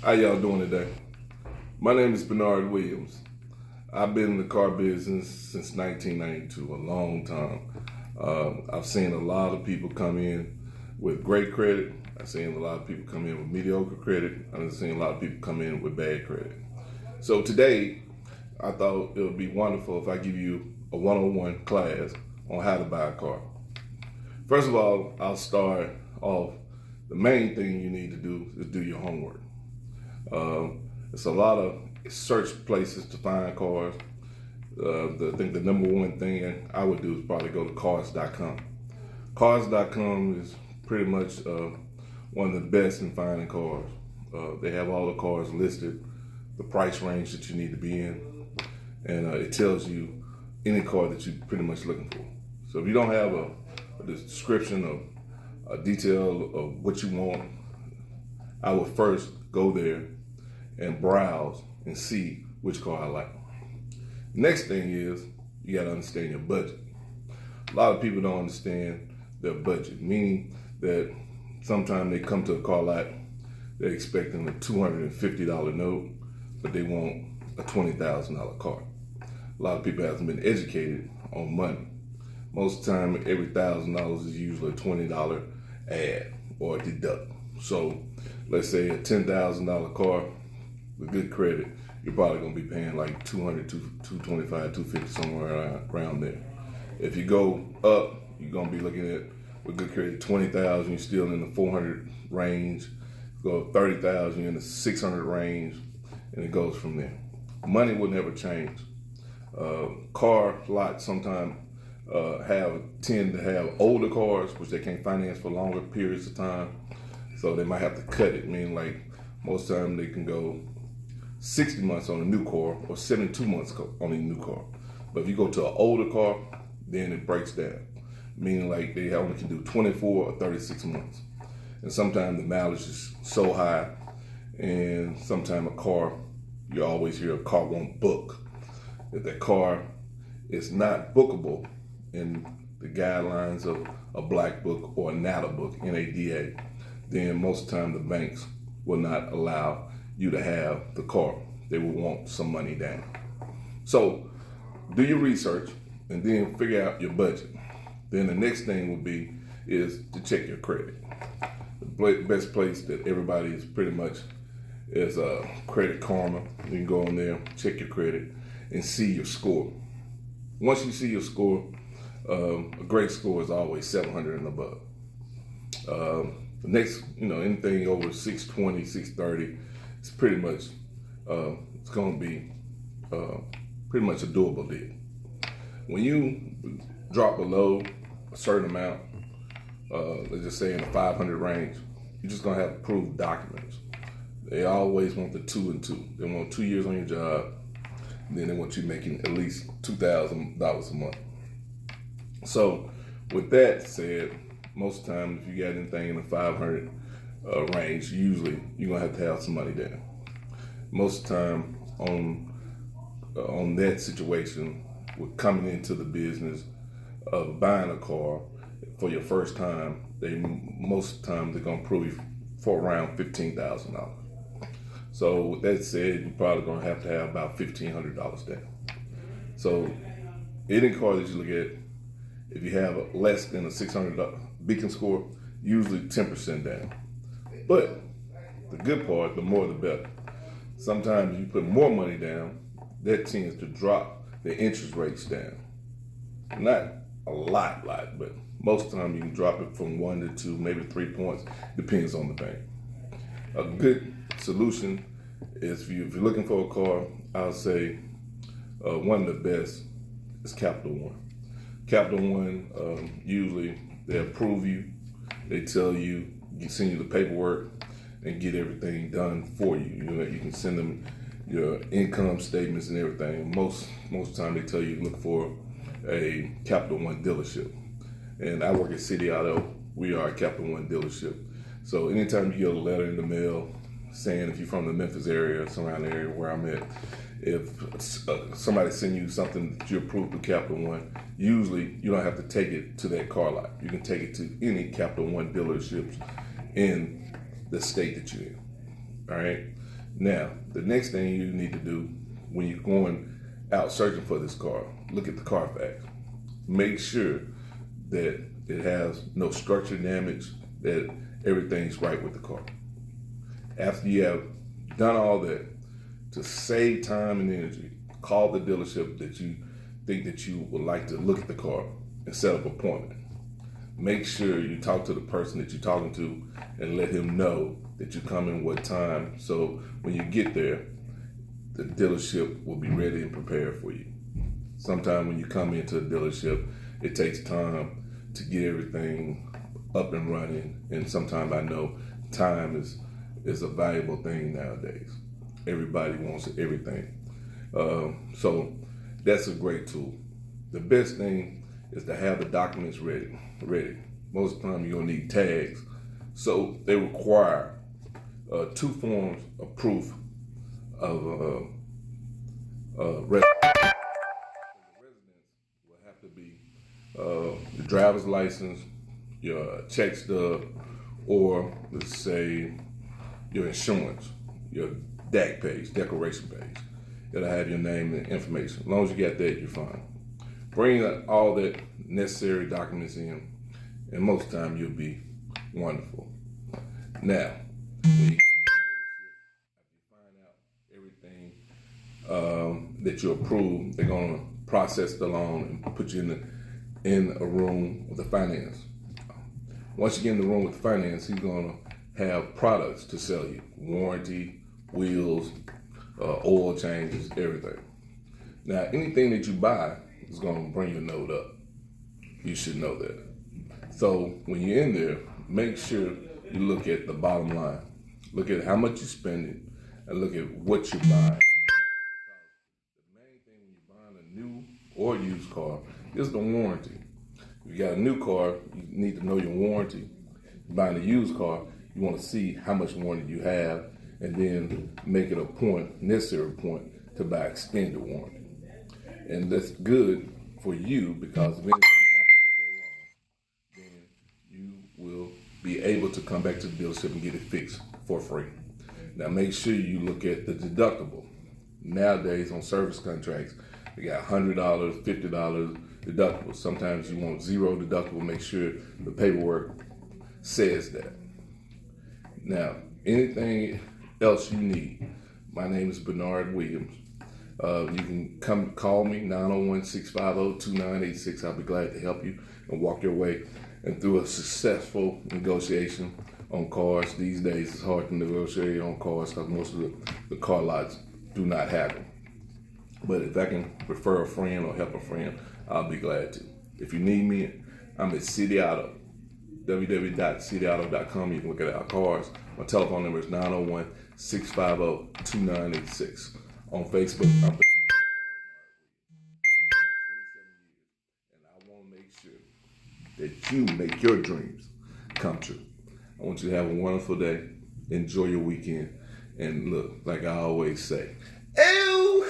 How y'all doing today? My name is Bernard Williams. I've been in the car business since 1992, a long time. I've seen a lot of people come in with great credit. I've seen a lot of people come in with mediocre credit. I've seen a lot of people come in with bad credit. So today, I thought it would be wonderful if I give you a one-on-one class on how to buy a car. First of all, I'll start off. The main thing you need to do is do your homework. It's a lot of search places to find cars. I think the number one thing I would do is probably go to cars.com. Cars.com is pretty much one of the best in finding cars. They have all the cars listed, the price range that you need to be in, and it tells you any car that you're pretty much looking for. So if you don't have a description of a detail of what you want, I would first go there and browse and see which car I like. Next thing is you got to understand your budget. A lot of people don't understand their budget, meaning that sometimes they come to a car lot, they're expecting a $250 note, but they want a $20,000 car. A lot of people haven't been educated on money. Most of the time, every $1,000 is usually a $20 add or a deduct. So let's say a $10,000 car with good credit, you're probably going to be paying like $200, $225, $250, somewhere around there. If you go up, you're going to be looking at, with good credit, $20,000, you're still in the $400 range. Go up $30,000, you're in the $600 range, and it goes from there. Money will never change. Car lots sometimes tend to have older cars, which they can't finance for longer periods of time. So they might have to cut it, meaning like most of the time they can go 60 months on a new car or 72 months on a new car. But if you go to an older car, then it breaks down, meaning like they only can do 24 or 36 months. And sometimes the mileage is so high, and sometimes a car, you always hear a car won't book. If that car is not bookable in the guidelines of a black book or a NADA book, NADA, then most of the time the banks will not allow you to have the car. They will want some money down. So do your research and then figure out your budget. Then the next thing will be is to check your credit. The best place that everybody is pretty much is Credit Karma. You can go on there, check your credit, and see your score. Once you see your score, a great score is always 700 and above. The next, anything over 620, 630, it's pretty much, it's going to be pretty much a doable deal. When you drop below a certain amount, let's just say in the 500 range, you're just going to have to prove documents. They always want the 2 and 2. They want 2 years on your job, and then they want you making at least $2,000 a month. So with that said, most of the time, if you got anything in the 500 range, usually you're gonna have to have some money down. Most of the time on that situation, with coming into the business of buying a car for your first time, most of the time they're gonna approve you for around $15,000. So with that said, you're probably gonna have to have about $1,500 down. So any car that you look at, if you have less than a $600 beacon score, usually 10% down. But the good part, the more the better. Sometimes you put more money down, that tends to drop the interest rates down. Not a lot, but most of the time you can drop it from 1 to 2, maybe 3 points, depends on the bank. A good solution is if you're looking for a car, I'll say one of the best is Capital One. Capital One, usually they approve you, they tell you, send you the paperwork and get everything done for you. You can send them your income statements and everything. Most of the time they tell you look for a Capital One dealership. And I work at City Auto. We are a Capital One dealership. So anytime you get a letter in the mail saying if you're from the Memphis area or surrounding area where I'm at, if somebody send you something that you approved through Capital One, usually you don't have to take it to that car lot. You can take it to any Capital One dealerships in the state that you're in. All right. Now, the next thing you need to do when you're going out searching for this car, look at the Carfax. Make sure that it has no structure damage, that everything's right with the car. After you have done all that, to save time and energy, call the dealership that you think that you would like to look at the car and set up an appointment. Make sure you talk to the person that you're talking to and let him know that you come in what time, so when you get there, the dealership will be ready and prepared for you. Sometimes when you come into a dealership, it takes time to get everything up and running, and sometimes I know time is a valuable thing nowadays. Everybody wants everything. So that's a great tool. The best thing is to have the documents ready. Most of the time you're gonna need tags. So they require 2 forms of proof of residence. The residence will have to be the driver's license, your check stub, or let's say your insurance, your DAC page, declaration page. It'll have your name and information. As long as you got that, you're fine. Bring all that necessary documents in, and most of the time you'll be wonderful. Now, when you get to the dealership, after you find out everything that you approve, they're gonna process the loan and put you in a room with the finance. Once you get in the room with the finance, he's gonna have products to sell you: warranty, wheels, oil changes, everything. Now, anything that you buy is gonna bring your note up. You should know that. So when you're in there, make sure you look at the bottom line. Look at how much you're spending and look at what you're buying. Because the main thing when you're buying a new or used car is the warranty. If you got a new car, you need to know your warranty. Buying a used car, you want to see how much warranty you have, and then make it a necessary point to buy extended warranty. And that's good for you, because if anything happens to go wrong, then you will be able to come back to the dealership and get it fixed for free. Now make sure you look at the deductible. Nowadays on service contracts, they got $100, $50 deductible. Sometimes you want 0 deductible. Make sure the paperwork says that. Now, anything else you need, my name is Bernard Williams. You can call me, 901-650-2986. I'll be glad to help you and walk your way and through a successful negotiation on cars. These days, it's hard to negotiate on cars because most of the car lots do not have them. But if I can refer a friend or help a friend, I'll be glad to. If you need me, I'm at City Auto, www.cityauto.com. You can look at our cars. My telephone number is 901-650-2986. On Facebook, I'm 27 years, and I want to make sure that you make your dreams come true. I want you to have a wonderful day. Enjoy your weekend. And look, like I always say, ew!